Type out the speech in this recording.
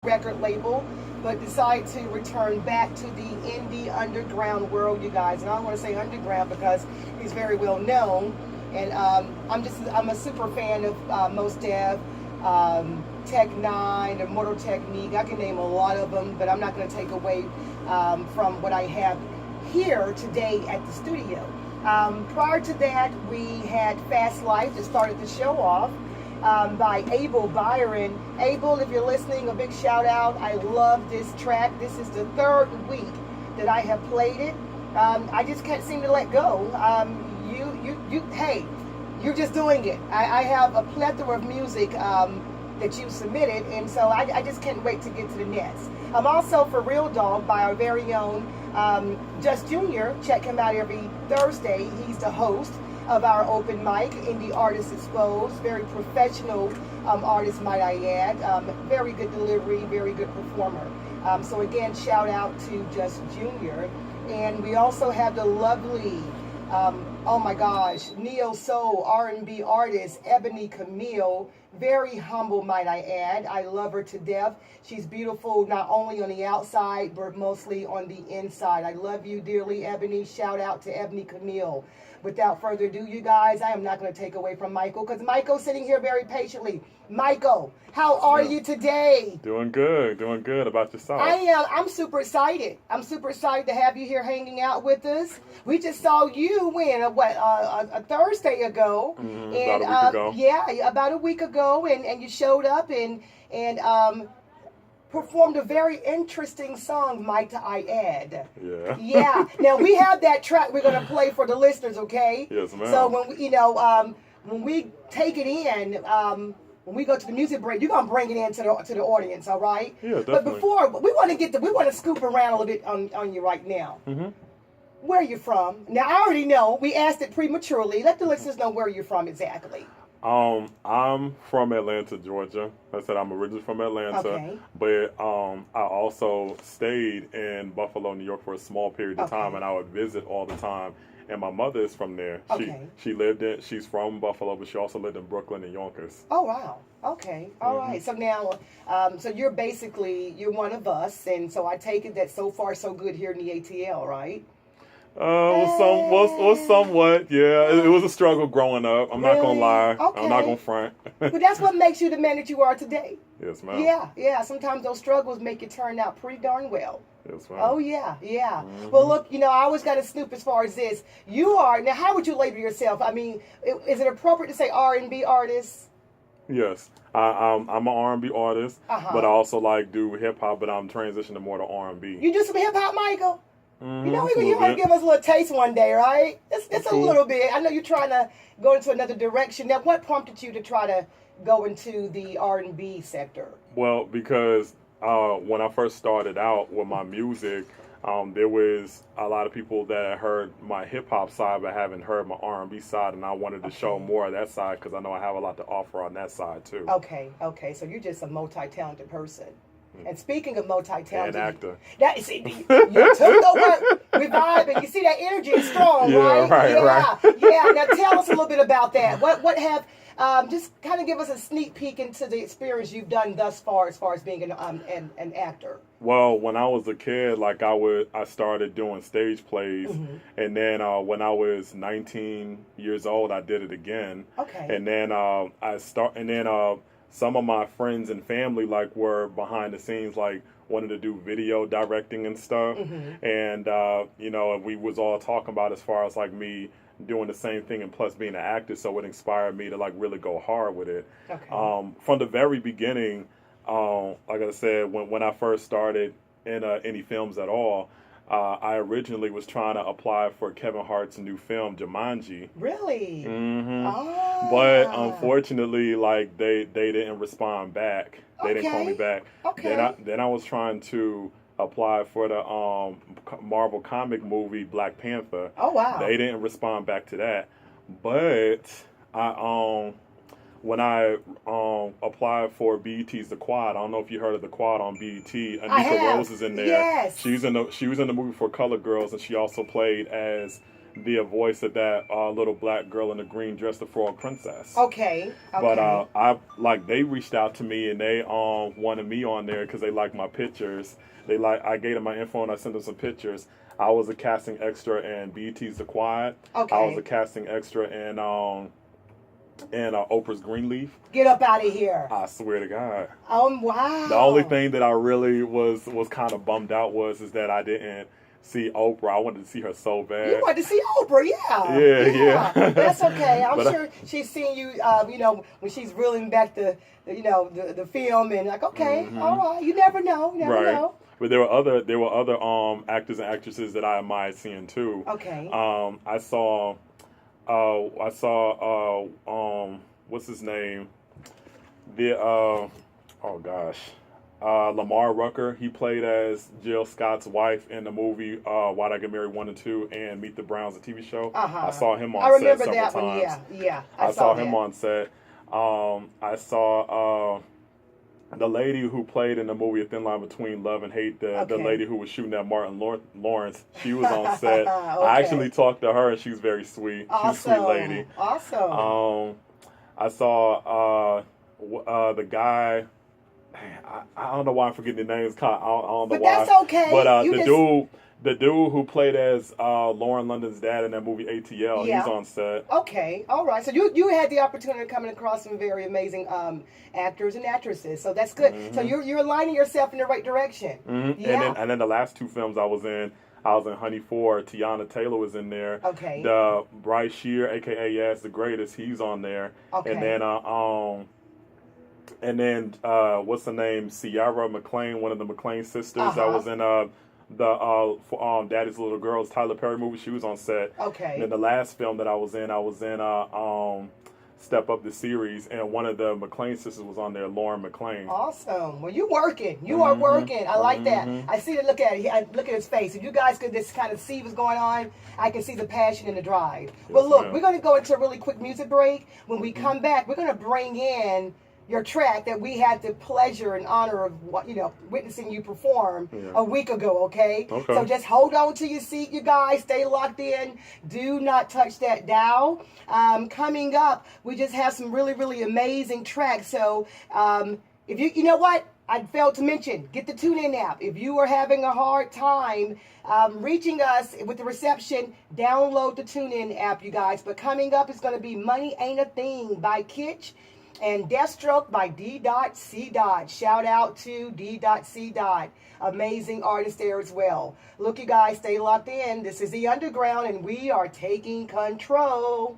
record label, but decided to return back to the indie underground world, you guys. And I don't want to say underground because he's very well known. And I'm a super fan of Mos Def, Tech Nine, Immortal Technique. I can name a lot of them, but I'm not going to take away from what I have here today at the studio. Prior to that, we had Fast Life that started the show off. By Abel Byron. Abel, if you're listening, a big shout out. I love this track. This is the third week that I have played it. I just can't seem to let go. Hey, you're just doing it. I have a plethora of music that you submitted, and so I just can't wait to get to the next. I'm also For Real Dog by our very own Just Jr. Check him out every Thursday. He's the host of our open mic, Indie Artists Exposed. Very professional artist, might I add. Very good delivery, very good performer. So again, shout out to Just Jr. And we also have the lovely, oh my gosh, neo soul R&B artist Ebony Camille. Very humble, might I add. I love her to death. She's beautiful not only on the outside, but mostly on the inside. I love you dearly, Ebony. Shout out to Ebony Camille. Without further ado, you guys, I am not going to take away from Michael because Michael's sitting here very patiently. Michael, how are you today? Doing good, doing good. About yourself? I am. I'm super excited. I'm super excited to have you here hanging out with us. We just saw you a Thursday ago. And, about a week ago. Yeah, about a week ago, and you showed up and performed a very interesting song, might I add. Yeah. Yeah. Now we have that track we're gonna play for the listeners, okay? Yes, ma'am. So when we take it in, when we go to the music break, you're gonna bring it in to the audience, all right? Yeah, definitely. But before we want to scoop around a little bit on you right now. Mm-hmm. Where are you from? Now I already know. We asked it prematurely. Let the listeners know where you're from exactly. I'm from Atlanta, Georgia. Like I said, I'm originally from Atlanta, okay. But I also stayed in Buffalo, New York for a small period of time, and I would visit all the time. And my mother is from there. Okay. She's from Buffalo, but she also lived in Brooklyn and Yonkers. Oh, wow. Okay. All right. So now, so you're one of us, and so I take it that so far so good here in the ATL, right? Somewhat, yeah. It was a struggle growing up. I'm not gonna lie. Okay. I'm not gonna front. But that's what makes you the man that you are today. Yes, ma'am. Yeah. Sometimes those struggles make you turn out pretty darn well. Yes, ma'am. Oh, yeah. Mm-hmm. Well, look, I always got to snoop as far as this. You are, now how would you label yourself? I mean, is it appropriate to say R&B artist? Yes. I'm an R&B artist, but I also do hip-hop, but I'm transitioning more to R&B. You do some hip-hop, Michael? Mm-hmm, you want to give us a little taste one day, right? It's a little bit. I know you're trying to go into another direction. Now, what prompted you to try to go into the R&B sector? Well, because when I first started out with my music, there was a lot of people that had heard my hip-hop side but haven't heard my R&B side, and I wanted to show more of that side because I know I have a lot to offer on that side, too. Okay. So you're just a multi-talented person. And speaking of multi-talented, an actor. You took the word. We vibe, and you see that energy is strong, right? Right. Yeah. Now tell us a little bit about that. What have just kind of give us a sneak peek into the experience you've done thus far as being an actor. Well, when I was a kid, I started doing stage plays, and then when I was 19 years old, I did it again. Okay. And then some of my friends and family were behind the scenes, wanted to do video directing and stuff. And we was all talking about as far as me doing the same thing and plus being an actor, so it inspired me to really go hard with it. Okay. From the very beginning, like I said, when I first started in any films at all, I originally was trying to apply for Kevin Hart's new film, Jumanji. Really? Mm-hmm. Ah. But unfortunately, they didn't respond back. They didn't call me back. Okay. Then I was trying to apply for the Marvel comic movie Black Panther. Oh, wow. They didn't respond back to that. But when I applied for BET's The Quad, I don't know if you heard of The Quad on BET. Anika Rose is in there. Yes. She was in the movie for Color Girls, and she also played as be a voice of that little black girl in the green dress, the frog princess. Okay. But they reached out to me and they wanted me on there because they like my pictures. I gave them my info and I sent them some pictures. I was a casting extra in BET's The Quiet. Okay. I was a casting extra in Oprah's Greenleaf. Get up out of here. I swear to God. Wow. The only thing that I really was kind of bummed out is that I didn't see Oprah. I wanted to see her so bad. You wanted to see Oprah, yeah. Yeah. That's okay. I'm sure she's seen you, when she's reeling back the film and like, okay, all right. You never know. Never know. But there were other actors and actresses that I admired seeing too. Okay. I saw what's his name? Lamar Rucker. He played as Jill Scott's wife in the movie Why'd I Get Married 1 and 2 and Meet the Browns, the TV show. I saw him on set several times. One. Yeah. I saw him on set. I saw the lady who played in the movie A Thin Line Between Love and Hate, the lady who was shooting at Martin Lawrence, she was on set. Okay. I actually talked to her and she was very sweet. Awesome. She's a sweet lady. Awesome. I saw the guy. I don't know why I'm forgetting the names. I don't know why. That's okay. But the dude who played as Lauren London's dad in that movie ATL, he's on set. Okay, all right. So you had the opportunity of coming across some very amazing actors and actresses. So that's good. So you're aligning yourself in the right direction. Yeah. And then the last two films I was in Honey 4. Teyana Taylor was in there. Okay. The Bryce Shear, aka YazztheGreatest, he's on there. Okay. And then what's the name? Ciara McClain, one of the McClain Sisters. I was in the Daddy's Little Girls Tyler Perry movie. She was on set. Okay. And then the last film that I was in Step Up the series, and one of the McClain sisters was on there, Lauren McClain. Awesome. Well, you working. You are working. I like that. I see it. Look at it. I look at his face. If you guys could just kind of see what's going on, I can see the passion and the drive. Well, look, we're going to go into a really quick music break. When we come back, we're going to bring in your track that we had the pleasure and honor of witnessing you perform a week ago, okay? So just hold on to your seat, you guys. Stay locked in. Do not touch that dial. Coming up, we just have some really, really amazing tracks. So if you know what? I failed to mention, get the TuneIn app. If you are having a hard time reaching us with the reception, download the TuneIn app, you guys. But coming up is going to be Money Ain't a Thing by Kitsch and Deathstroke by D.C. Shout out to D.C. Amazing artist there as well. Look, you guys, stay locked in. This is The Underground, and we are taking control.